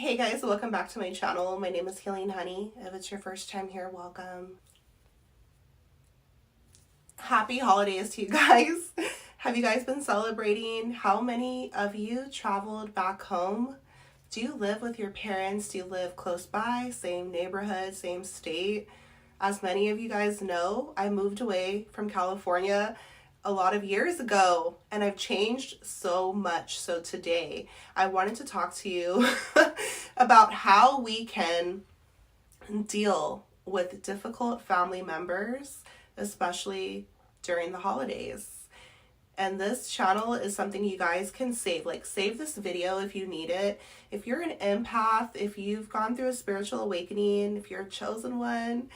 Hey guys, welcome back to my channel. My name is Healing Honey. If it's your first time here, welcome. Happy holidays to you guys. Have you guys been celebrating? How many of you traveled back home? Do you live with your parents? Do you live close by? Same neighborhood, same state? As many of you guys know, I moved away from California a lot of years ago and I've changed so much. So today I wanted to talk to you about how we can deal with difficult family members, especially during the holidays. And this channel is something you guys can save. Like, save this video if you need it. If you're an empath, if you've gone through a spiritual awakening, if you're a chosen one,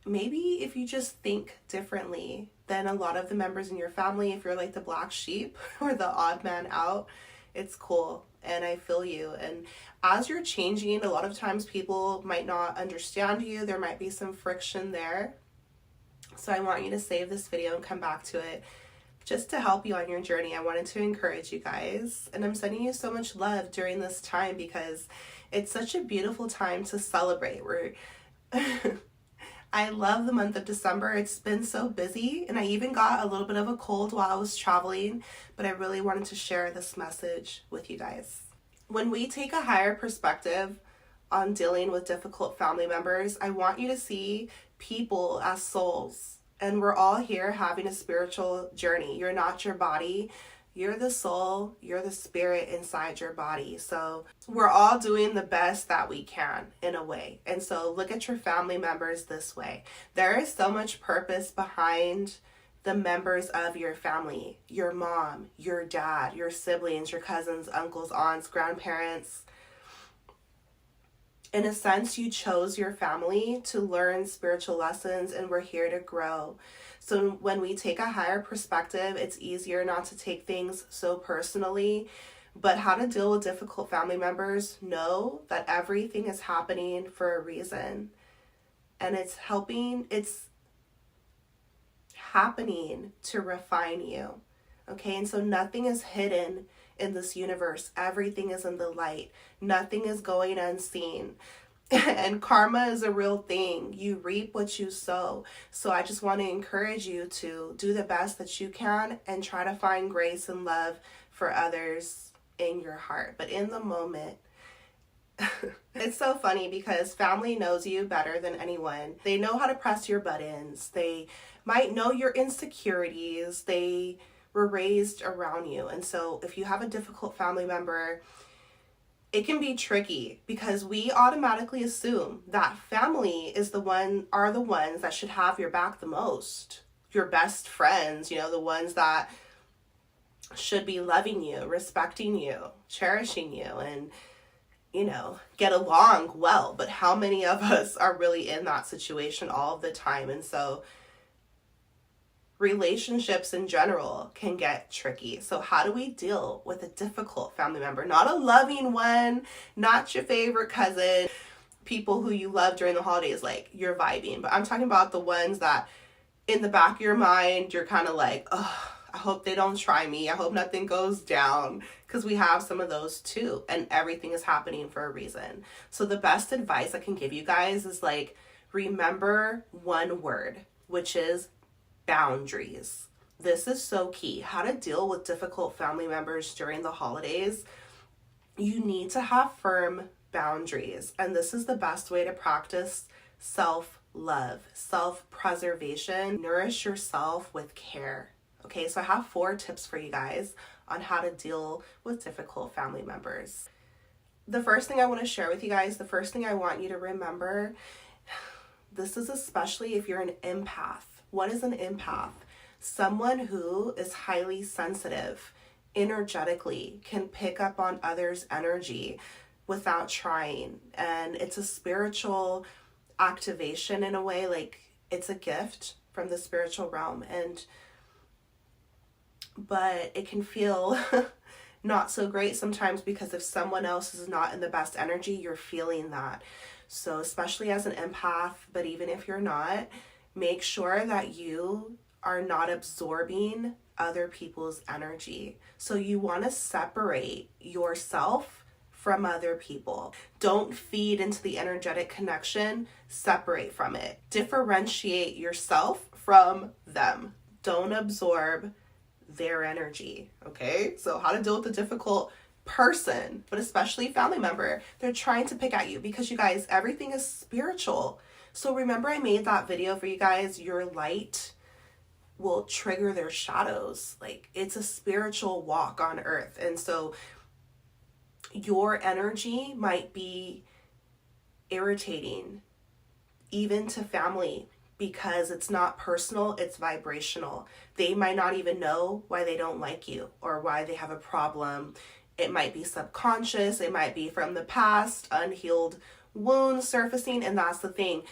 maybe if you just think differently than a lot of the members in your family, if you're like the black sheep or the odd man out, it's cool. And I feel you. And as you're changing, a lot of times people might not understand you. There might be some friction there. So I want you to save this video and come back to it just to help you on your journey. I wanted to encourage you guys. And I'm sending you so much love during this time because it's such a beautiful time to celebrate. I love the month of December. It's been so busy, and I even got a little bit of a cold while I was traveling, but I really wanted to share this message with you guys. When we take a higher perspective on dealing with difficult family members, I want you to see people as souls, and we're all here having a spiritual journey. You're not your body. You're the soul, you're the spirit inside your body. So we're all doing the best that we can in a way. And so look at your family members this way. There is so much purpose behind the members of your family. Your mom, your dad, your siblings, your cousins, uncles, aunts, grandparents. In a sense, you chose your family to learn spiritual lessons, and we're here to grow. So when we take a higher perspective, it's easier not to take things so personally. But how to deal with difficult family members, know that everything is happening for a reason. And it's happening to refine you. Okay, and so nothing is hidden in this universe. Everything is in the light. Nothing is going unseen. And karma is a real thing. You reap what you sow. So I just want to encourage you to do the best that you can and try to find grace and love for others in your heart. But in the moment, it's so funny because family knows you better than anyone. They know how to press your buttons. They might know your insecurities. They were raised around you. And so if you have a difficult family member, it can be tricky because we automatically assume that family are the ones that should have your back the most. Your best friends, the ones that should be loving you, respecting you, cherishing you, and, get along well. But how many of us are really in that situation all of the time? And so relationships in general can get tricky. So how do we deal with a difficult family member? Not a loving one, not your favorite cousin, people who you love during the holidays, like you're vibing. But I'm talking about the ones that in the back of your mind, you're kind of like, oh, I hope they don't try me. I hope nothing goes down, because we have some of those too. And everything is happening for a reason. So the best advice I can give you guys is remember one word, which is boundaries. This is so key. How to deal with difficult family members during the holidays. You need to have firm boundaries. And this is the best way to practice self-love, self-preservation. Nourish yourself with care. Okay, so I have 4 tips for you guys on how to deal with difficult family members. The first thing I want to share with you guys, the first thing I want you to remember, this is especially if you're an empath. What is an empath? Someone who is highly sensitive energetically, can pick up on others' energy without trying. And it's a spiritual activation in a way, like it's a gift from the spiritual realm. But it can feel not so great sometimes because if someone else is not in the best energy, you're feeling that. So especially as an empath, but even if you're not, make sure that you are not absorbing other people's energy. So you want to separate yourself from other people. Don't feed into the energetic connection, separate from it. Differentiate yourself from them. Don't absorb their energy, okay? So how to deal with a difficult person, but especially family member. They're trying to pick at you because you guys, everything is spiritual. So remember I made that video for you guys, your light will trigger their shadows. Like, it's a spiritual walk on earth. And so your energy might be irritating even to family because it's not personal, it's vibrational. They might not even know why they don't like you or why they have a problem. It might be subconscious, it might be from the past, unhealed wounds surfacing. And that's the thing.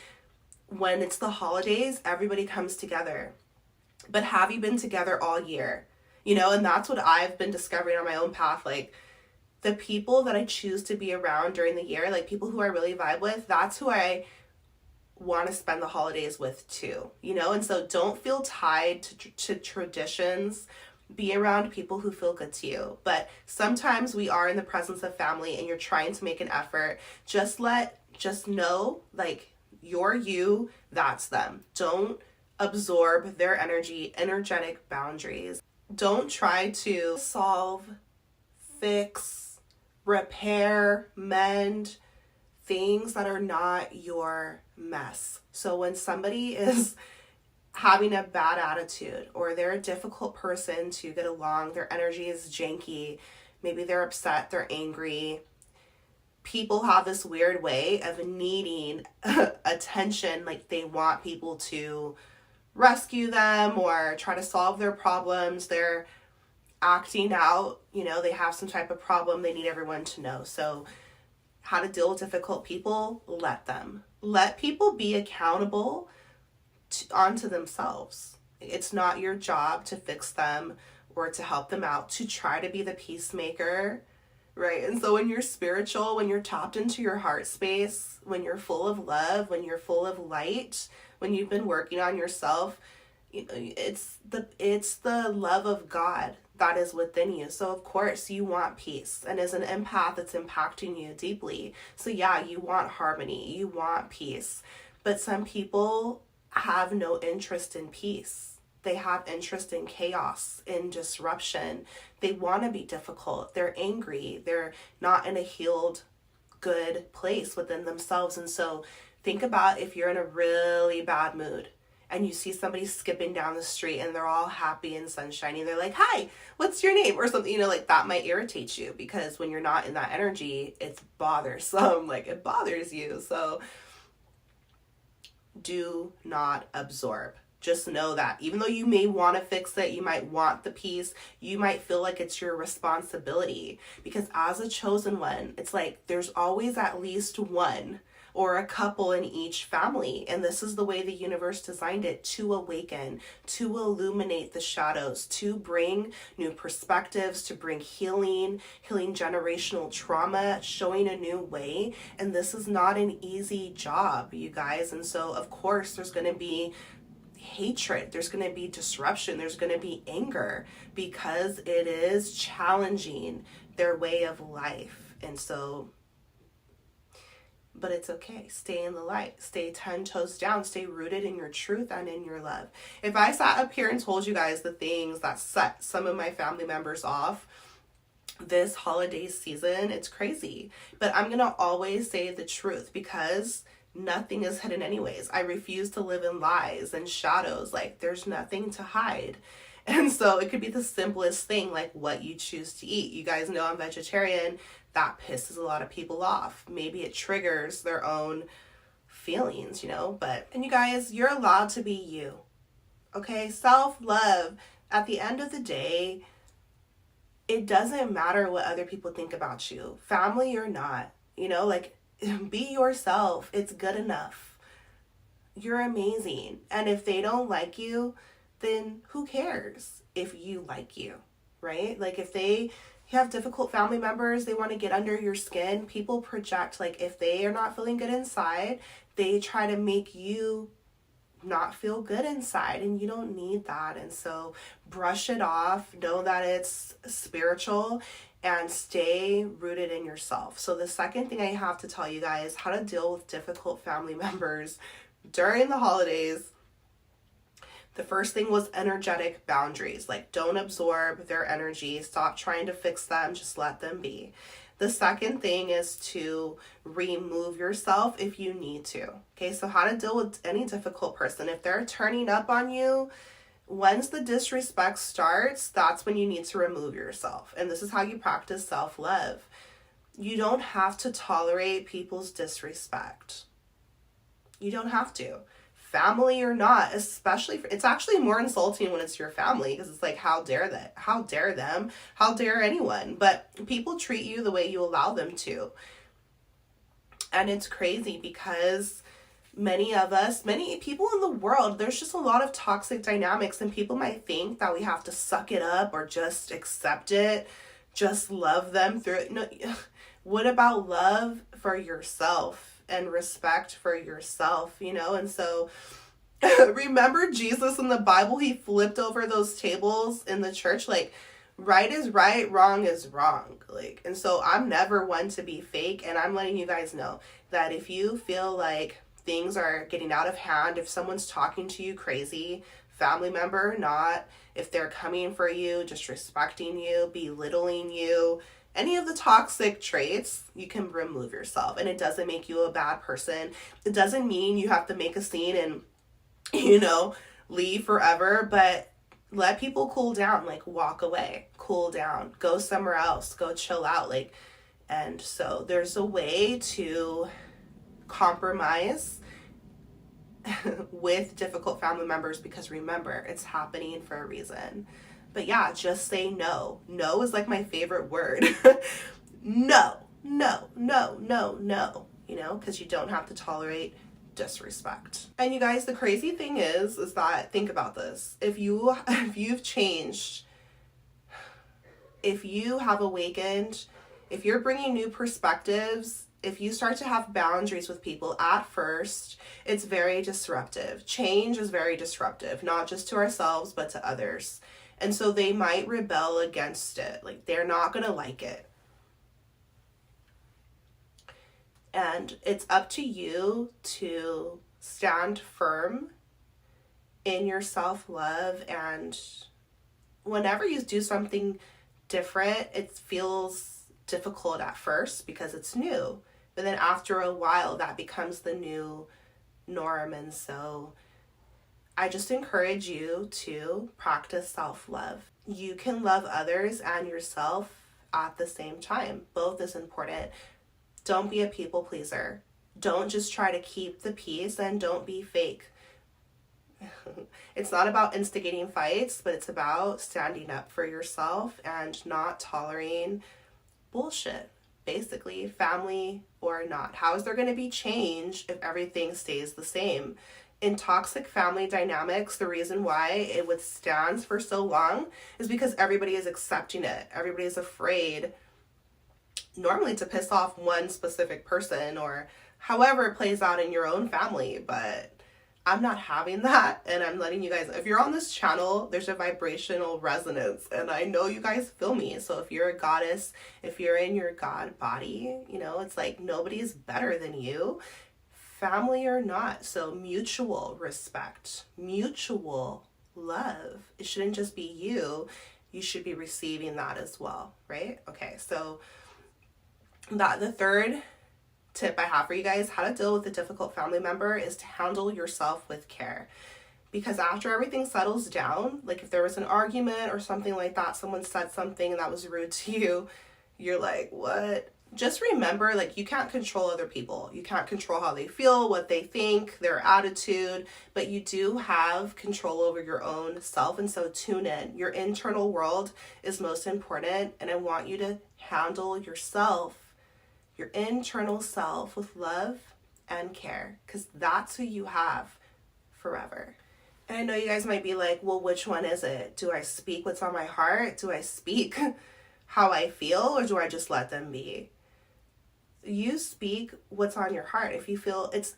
When it's the holidays, everybody comes together. But have you been together all year? You know, and that's what I've been discovering on my own path. Like, the people that I choose to be around during the year, like people who I really vibe with, that's who I want to spend the holidays with too, you know? And so don't feel tied to traditions. Be around people who feel good to you. But sometimes we are in the presence of family and you're trying to make an effort. Just know, like, you're you, that's them. Don't absorb their energy, energetic boundaries. Don't try to solve, fix, repair, mend things that are not your mess. So when somebody is having a bad attitude or they're a difficult person to get along, their energy is janky, maybe they're upset, they're angry, people have this weird way of needing attention. Like, they want people to rescue them or try to solve their problems. They're acting out, you know, they have some type of problem, they need everyone to know. So how to deal with difficult people, let people be accountable onto themselves. It's not your job to fix them or to help them out, to try to be the peacemaker, right? And so when you're spiritual, when you're tapped into your heart space, when you're full of love, when you're full of light, when you've been working on yourself, it's the love of God that is within you. So of course you want peace. And as an empath, it's impacting you deeply. So yeah, you want harmony, you want peace. But some people have no interest in peace. They have interest in chaos, in disruption. They want to be difficult. They're angry. They're not in a healed, good place within themselves. And so think about if you're in a really bad mood and you see somebody skipping down the street and they're all happy and sunshiny. They're like, hi, what's your name? Or something, you know, like that might irritate you because when you're not in that energy, it's bothersome. Like, it bothers you. So do not absorb. Just know that even though you may want to fix it, you might want the peace, you might feel like it's your responsibility. Because as a chosen one, it's like there's always at least one or a couple in each family. And this is the way the universe designed it, to awaken, to illuminate the shadows, to bring new perspectives, to bring healing generational trauma, showing a new way. And this is not an easy job, you guys. And so of course there's going to be hatred, there's going to be disruption, there's going to be anger, because it is challenging their way of life. And so, but it's okay. Stay in the light. Stay 10 toes down. Stay rooted in your truth and in your love. If I sat up here and told you guys the things that set some of my family members off this holiday season, it's crazy. But I'm going to always say the truth because nothing is hidden anyways. I refuse to live in lies and shadows. Like, there's nothing to hide. And so it could be the simplest thing, like what you choose to eat. You guys know I'm vegetarian. That pisses a lot of people off. Maybe it triggers their own feelings, you know, and you guys, you're allowed to be you. Okay? Self-love. At the end of the day, it doesn't matter what other people think about you. Family or not, you know, like, be yourself. It's good enough. You're amazing. And if they don't like you, then who cares if you like you, right? Like, if you have difficult family members, they want to get under your skin, people project, like, if they are not feeling good inside, they try to make you not feel good inside, and you don't need that. And so brush it off. Know that it's spiritual. and stay rooted in yourself. So the second thing I have to tell you guys, how to deal with difficult family members during the holidays. The first thing was energetic boundaries. Like, don't absorb their energy. Stop trying to fix them. Just let them be. The second thing is to remove yourself if you need to. Okay, so how to deal with any difficult person. If they're turning up on you, once the disrespect starts, that's when you need to remove yourself. And this is how you practice self-love. You don't have to tolerate people's disrespect. You don't have to. Family or not, especially it's actually more insulting when it's your family, because it's like, how dare that? How dare them? How dare anyone? But people treat you the way you allow them to. And it's crazy because many people in the world, there's just a lot of toxic dynamics, and people might think that we have to suck it up or just accept it, just love them through it. No, what about love for yourself? And respect for yourself, And so remember Jesus in the Bible, he flipped over those tables in the church, like, right is right, wrong is wrong. Like, and so I'm never one to be fake, and I'm letting you guys know that if you feel like things are getting out of hand, if someone's talking to you crazy, family member or not, if they're coming for you, disrespecting you, belittling you, any of the toxic traits, you can remove yourself. And it doesn't make you a bad person. It doesn't mean you have to make a scene and, leave forever. But let people cool down. Like, walk away, cool down, go somewhere else, go chill out. Like, and so there's a way to compromise with difficult family members, because remember, it's happening for a reason. But yeah, just say no. No is like my favorite word. No, no, no, no, no. Because you don't have to tolerate disrespect. And you guys, the crazy thing is that, think about this. If you've changed, if you have awakened, if you're bringing new perspectives, if you start to have boundaries with people, at first, it's very disruptive. Change is very disruptive, not just to ourselves, but to others. And so they might rebel against it. Like, they're not going to like it. And it's up to you to stand firm in your self-love. And whenever you do something different, it feels difficult at first because it's new. But then after a while, that becomes the new norm. And so I just encourage you to practice self-love. You can love others and yourself at the same time. Both is important. Don't be a people pleaser. Don't just try to keep the peace, and don't be fake. It's not about instigating fights, but it's about standing up for yourself and not tolerating bullshit. Basically, family or not. How is there going to be change if everything stays the same? In toxic family dynamics, the reason why it withstands for so long is because everybody is accepting it. Everybody is afraid, normally to piss off one specific person, or however it plays out in your own family. But I'm not having that, and I'm letting you guys, if you're on this channel, there's a vibrational resonance, and I know you guys feel me. So if you're a goddess, if you're in your God body, it's like nobody's better than you, family or not. So mutual respect, mutual love. It shouldn't just be you. You should be receiving that as well, right? Okay, so the third tip I have for you guys, how to deal with a difficult family member, is to handle yourself with care. Because after everything settles down, like if there was an argument or something like that, someone said something that was rude to you, you're like, what? Just remember, like, you can't control other people. You can't control how they feel, what they think, their attitude, but you do have control over your own self. And so tune in. Your internal world is most important, and I want you to handle yourself, your internal self, with love and care, because that's who you have forever. And I know you guys might be like, well, which one is it? Do I speak what's on my heart? Do I speak how I feel, or do I just let them be? You speak what's on your heart. If you feel it's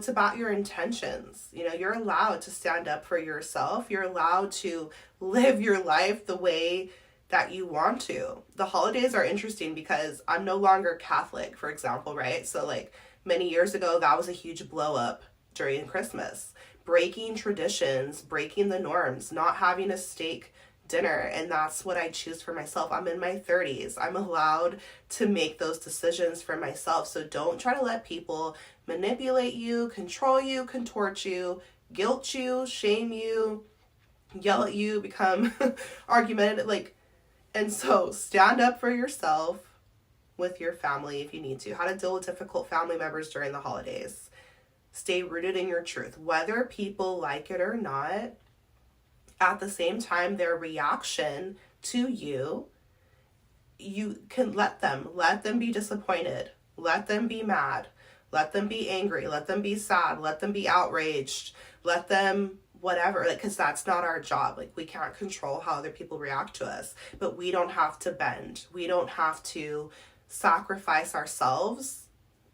about your intentions. You're allowed to stand up for yourself. You're allowed to live your life the way that you want to. The holidays are interesting because I'm no longer Catholic, for example, right? So like many years ago, that was a huge blow up during Christmas. Breaking traditions, breaking the norms, not having a steak dinner, and that's what I choose for myself. I'm in my 30s. I'm allowed to make those decisions for myself. So don't try to let people manipulate you, control you, contort you, guilt you, shame you, yell at you, become argumentative. Like, and so stand up for yourself with your family if you need to. How to deal with difficult family members during the holidays. Stay rooted in your truth, whether people like it or not. At the same time, their reaction to you, you can let them be disappointed, let them be mad, let them be angry, let them be sad, let them be outraged, let them whatever, like, because that's not our job. Like, we can't control how other people react to us, but we don't have to bend, we don't have to sacrifice ourselves,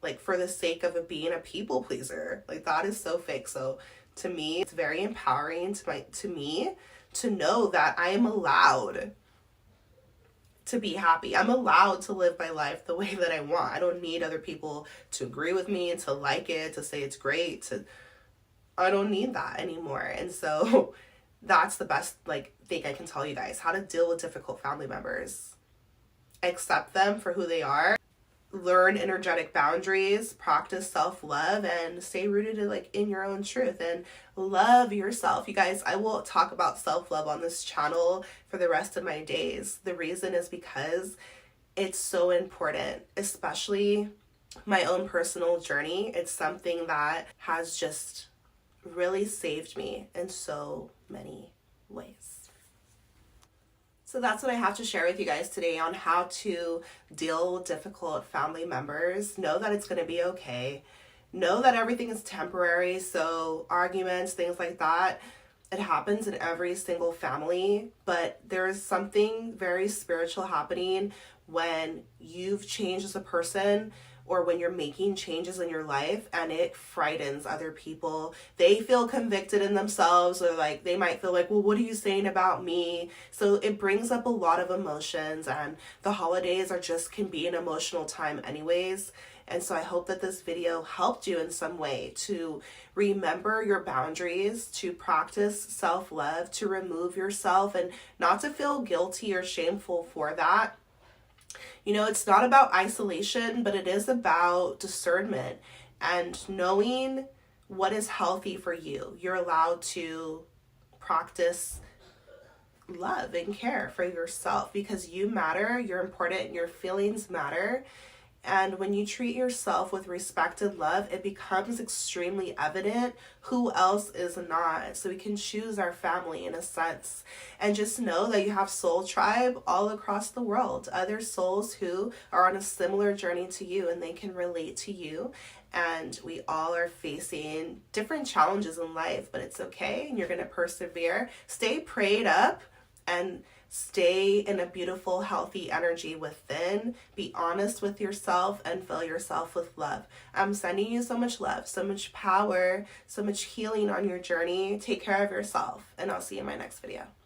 like, for the sake of being a people pleaser. Like, that is so fake. So to me, it's very empowering to me to know that I am allowed to be happy. I'm allowed to live my life the way that I want. I don't need other people to agree with me, to like it, to say it's great. I don't need that anymore. And so that's the best thing I can tell you guys. How to deal with difficult family members. Accept them for who they are. Learn energetic boundaries, practice self-love, and stay rooted in your own truth, and love yourself. You guys, I will talk about self-love on this channel for the rest of my days. The reason is because it's so important, especially my own personal journey. It's something that has just really saved me in so many ways. So that's what I have to share with you guys today on how to deal with difficult family members. Know that it's going to be okay. Know that everything is temporary. So arguments, things like that, it happens in every single family. But there's something very spiritual happening when you've changed as a person, or when you're making changes in your life, and it frightens other people. They feel convicted in themselves, or they might feel like, well, what are you saying about me? So it brings up a lot of emotions, and the holidays can be an emotional time anyways. And so I hope that this video helped you in some way to remember your boundaries, to practice self-love, to remove yourself, and not to feel guilty or shameful for that. It's not about isolation, but it is about discernment and knowing what is healthy for you. You're allowed to practice love and care for yourself because you matter, you're important, and your feelings matter. And when you treat yourself with respect and love, it becomes extremely evident who else is not. So we can choose our family in a sense. And just know that you have soul tribe all across the world. Other souls who are on a similar journey to you, and they can relate to you. And we all are facing different challenges in life, but it's okay. And you're going to persevere. Stay prayed up and stay in a beautiful, healthy energy within. Be honest with yourself and fill yourself with love. I'm sending you so much love, so much power, so much healing on your journey. Take care of yourself, and I'll see you in my next video.